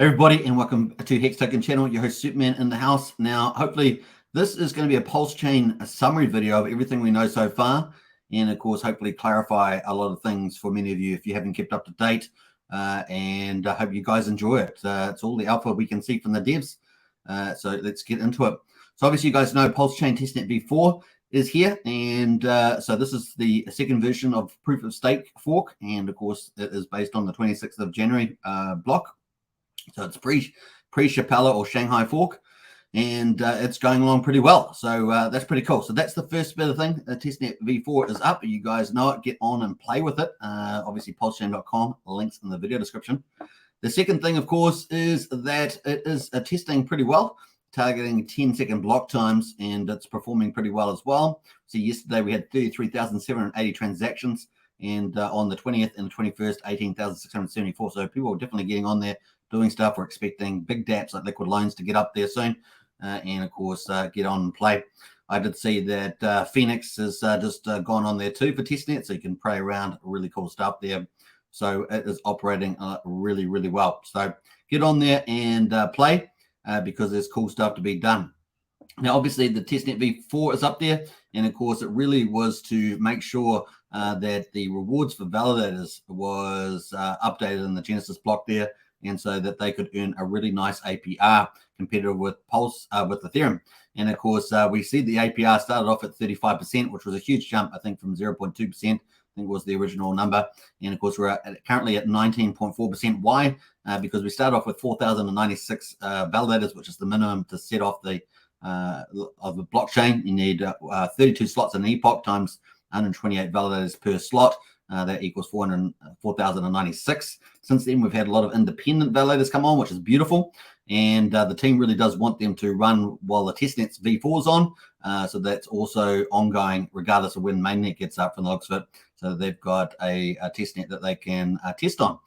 Everybody, and welcome to Hex Token Channel. Your host Superman in the house. Now, hopefully, this is going to be a Pulsechain summary video of everything we know so far, and of course, hopefully, clarify a lot of things for many of you if you haven't kept up to date. And I hope you guys enjoy it. It's all the alpha we can see from the devs. So let's get into it. So obviously, you guys know Pulsechain testnet v4 is here, and so this is the second version of proof of stake fork, and of course, it is based on the 26th of January block. So it's pre-Chapella or Shanghai fork, and it's going along pretty well. So that's pretty cool. So that's the first bit of thing. Testnet v4 is up. You guys know it. Get on and play with it. Obviously, pulsechain.com. Links in the video description. The second thing, of course, is that it is testing pretty well, targeting 10-second block times, and it's performing pretty well as well. So yesterday we had 33,780 transactions, and on the 20th and the 21st, 18,674. So people are definitely getting on there, doing stuff. We're expecting big dApps like Liquid Loans to get up there soon, and of course get on and play. I did see that Phoenix has just gone on there too for testnet, so you can play around. Really cool stuff there. So it is operating really, really well. So get on there and play because there's cool stuff to be done. Now, obviously, the testnet v4 is up there, and of course, it really was to make sure that the rewards for validators was updated in the Genesis block there, and so that they could earn a really nice APR competitive with with Ethereum. And of course, we see the APR started off at 35%, which was a huge jump, I think, from 0.2%. I think was the original number. And of course, we're currently at 19.4%. Why? Because we started off with 4,096 validators, which is the minimum to set off the of the blockchain. You need 32 slots in an epoch times 128 validators per slot. That equals 4,096. Since then, we've had a lot of independent validators come on, which is beautiful. And the team really does want them to run while the testnet's v4 is on. So that's also ongoing, regardless of when mainnet gets up from the looks of it. So they've got a testnet that they can test on,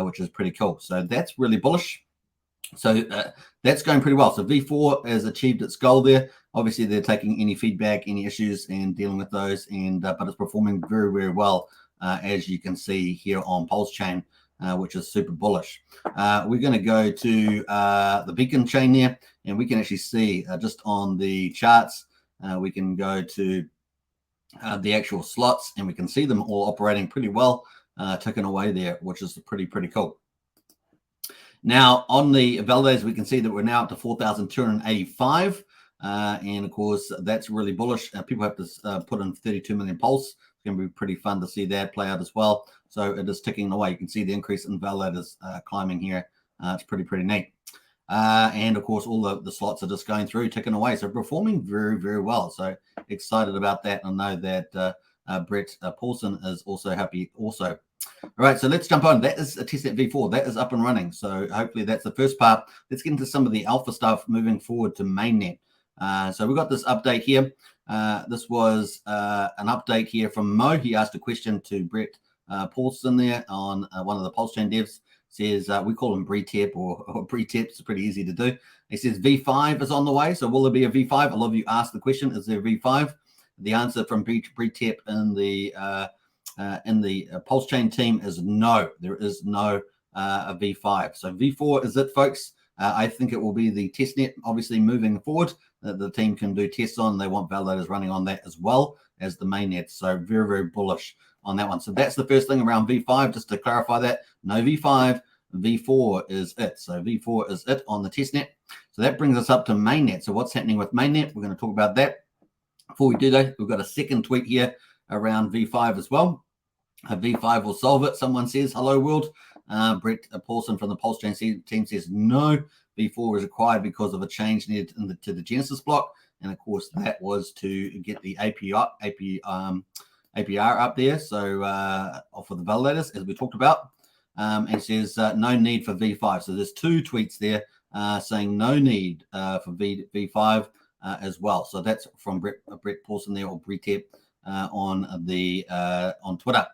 which is pretty cool. So that's really bullish. So that's going pretty well. So v4 has achieved its goal there. Obviously, they're taking any feedback, any issues, and dealing with those. And but it's performing very, very well, as you can see here on Pulsechain, which is super bullish. We're going to go to the beacon chain there, and we can actually see just on the charts. We can go to the actual slots, and we can see them all operating pretty well, ticking away there, which is pretty cool. Now, on the validators, we can see that we're now up to 4,285. And of course, that's really bullish. People have to put in 32 million pulse. It's going to be pretty fun to see that play out as well. So it is ticking away. You can see the increase in validators climbing here. It's pretty neat. And of course, all the slots are just going through, ticking away. So performing very, very well. So excited about that. I know that Brett Paulson is also happy also. All right, so let's jump on. That is a testnet v4. That is up and running. So hopefully that's the first part. Let's get into some of the alpha stuff moving forward to mainnet. So we got this update here. This was an update here from Mo. He asked a question to Brett Paulson there on one of the Pulsechain devs. Says we call him Bretep or Bretep. It's pretty easy to do. He says v5 is on the way. So will there be a v5? A lot of you asked the question: is there a v5? The answer from Bretep in the Pulsechain team is no. There is no a v5. So v4 is it, folks. I think it will be the testnet, obviously, moving forward, that the team can do tests on. They want validators running on that as well as the mainnet. So very, very bullish on that one. So that's the first thing around v5, just to clarify that. No v5, v4 is it. So v4 is it on the testnet. So that brings us up to mainnet. So what's happening with mainnet? We're going to talk about that. Before we do that, we've got a second tweet here around v5 as well. v5 will solve it. Someone says, hello, world. Brett Paulson from the Pulsechain team says, no, v4 is required because of a change needed to the Genesis block. And of course, that was to get the APR up there. So for the validators, as we talked about, and says no need for v5. So there's two tweets there saying no need for v5 as well. So that's from Brett Paulson there, or Bretep on Twitter.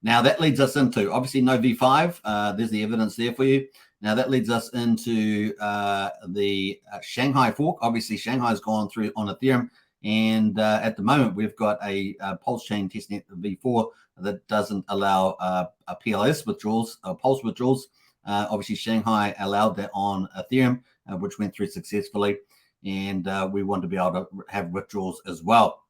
Now that leads us into obviously no v5. There's the evidence there for you. Now that leads us into the Shanghai fork. Obviously, Shanghai's gone through on Ethereum, and at the moment we've got a Pulsechain testnet v4 that doesn't allow PLS withdrawals, pulse withdrawals. Obviously, Shanghai allowed that on Ethereum, which went through successfully, and we want to be able to have withdrawals as well.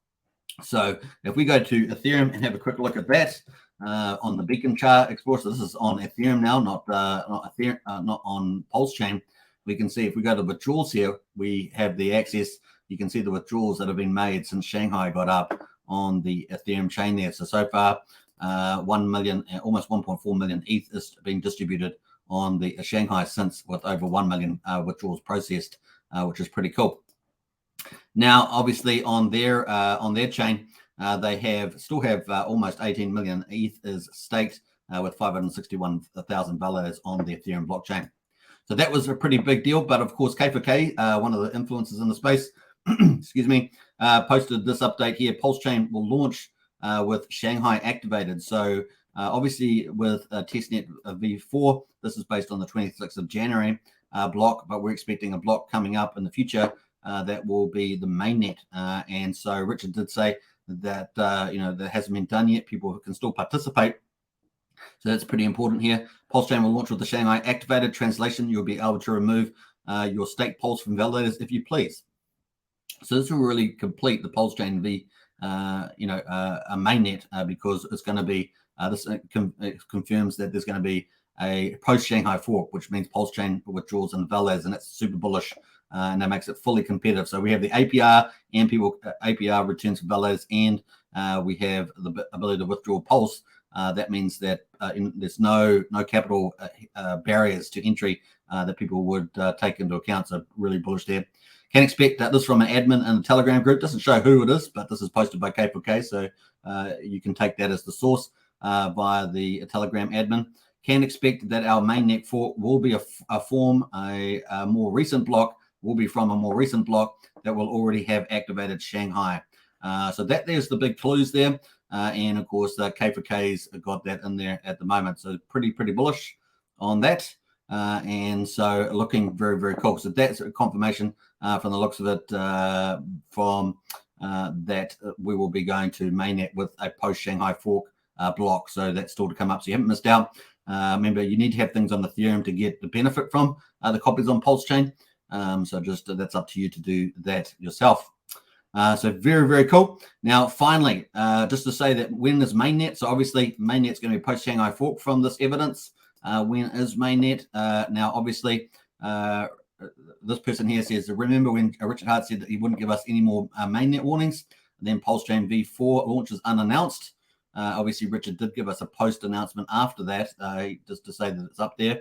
So if we go to Ethereum and have a quick look at that on the beacon chart explorer, so this is on Ethereum now, not Ethereum, not on Pulsechain. We can see if we go to withdrawals here, we have the access. You can see the withdrawals that have been made since Shanghai got up on the Ethereum chain there. So far, 1 million, almost 1.4 million ETH has been distributed on the Shanghai since, with over 1 million withdrawals processed, which is pretty cool. Now, obviously, on their chain, they still have almost 18 million ETH is staked with 561,000 validators on the Ethereum blockchain. So that was a pretty big deal. But of course, K4K, one of the influencers in the space, excuse me, posted this update here. Pulsechain will launch with Shanghai activated. So obviously with testnet v4, this is based on the 26th of January block, but we're expecting a block coming up in the future that will be the mainnet. And so Richard did say that, that hasn't been done yet. People can still participate. So that's pretty important here. Pulsechain will launch with the Shanghai activated. Translation, you'll be able to remove your staked Pulse from validators if you please. So this will really complete the Pulsechain v, a mainnet because it's going to be, it confirms that there's going to be a post-Shanghai fork, which means Pulsechain withdrawals and validators, and that's super bullish. And that makes it fully competitive. So we have the APR and APR returns for validators, and we have the ability to withdraw Pulse. That means that there's no capital barriers to entry that people would take into account. So really bullish there. Can expect this from an admin in the Telegram group. Doesn't show who it is, but this is posted by K4K, so you can take that as the source via the Telegram admin. Can expect that our mainnet fork will be a more recent block, will be from a more recent block that will already have activated Shanghai. So there's the big clues there. And of course, K4K's got that in there at the moment. So pretty bullish on that. And so looking very, very cool. So that's a confirmation from the looks of it from that we will be going to mainnet with a post-Shanghai fork block. So that's still to come up. So you haven't missed out. Remember, you need to have things on Ethereum to get the benefit from the copies on Pulsechain. So just that's up to you to do that yourself. So very, very cool. Now, finally, just to say that when is mainnet? So obviously, mainnet's going to be post-Shanghai fork from this evidence. When is mainnet? Now, obviously, this person here says, remember when Richard Hart said that he wouldn't give us any more mainnet warnings? And then Pulsechain v4 launches unannounced. Obviously, Richard did give us a post announcement after that, just to say that it's up there.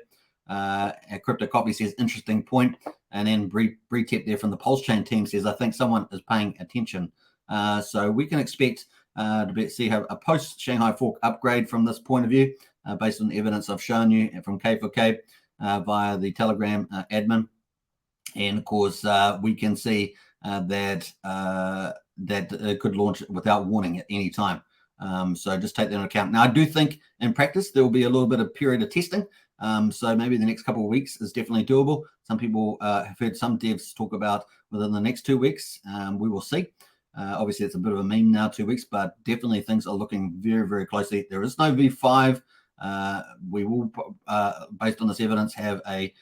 Crypto Copy says, interesting point. And then Bretep there from the Pulsechain team says, I think someone is paying attention. So we can expect to see a post-Shanghai fork upgrade from this point of view, based on the evidence I've shown you from K4K via the Telegram admin. And of course, we can see that it could launch without warning at any time. So just take that into account. Now, I do think in practice, there will be a little bit of period of testing. So maybe the next couple of weeks is definitely doable. Some people have heard some devs talk about within the next 2 weeks. We will see. Obviously, it's a bit of a meme now, 2 weeks, but definitely things are looking very, very closely. There is no V5. We will, based on this evidence, have a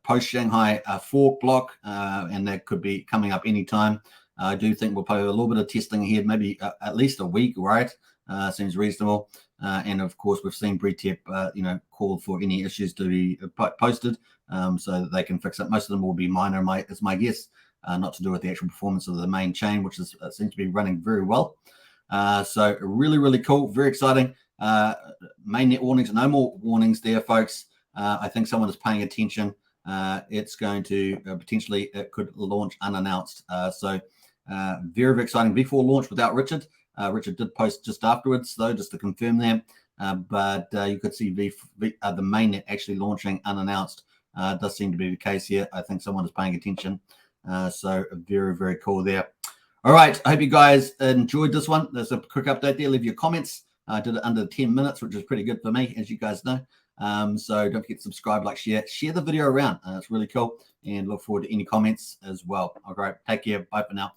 post-Shanghai fork block, and that could be coming up anytime. I do think we'll probably have a little bit of testing ahead, maybe at least a week, right? Seems reasonable. And of course, we've seen Bretep, call for any issues to be posted so that they can fix it. Most of them will be minor, is my guess, not to do with the actual performance of the main chain, which seems to be running very well. So really, really cool, very exciting. Mainnet warnings, no more warnings there, folks. I think someone is paying attention. It's going to potentially, it could launch unannounced. So very, very exciting. V4 launch without Richard. Richard did post just afterwards, though, just to confirm that. But you could see the mainnet actually launching unannounced. Does seem to be the case here. I think someone is paying attention. So very, very cool there. All right. I hope you guys enjoyed this one. There's a quick update there. Leave your comments. I did it under 10 minutes, which is pretty good for me, as you guys know. So don't forget to subscribe, like, share the video around. It's really cool, and look forward to any comments as well. All right. Take care. Bye for now.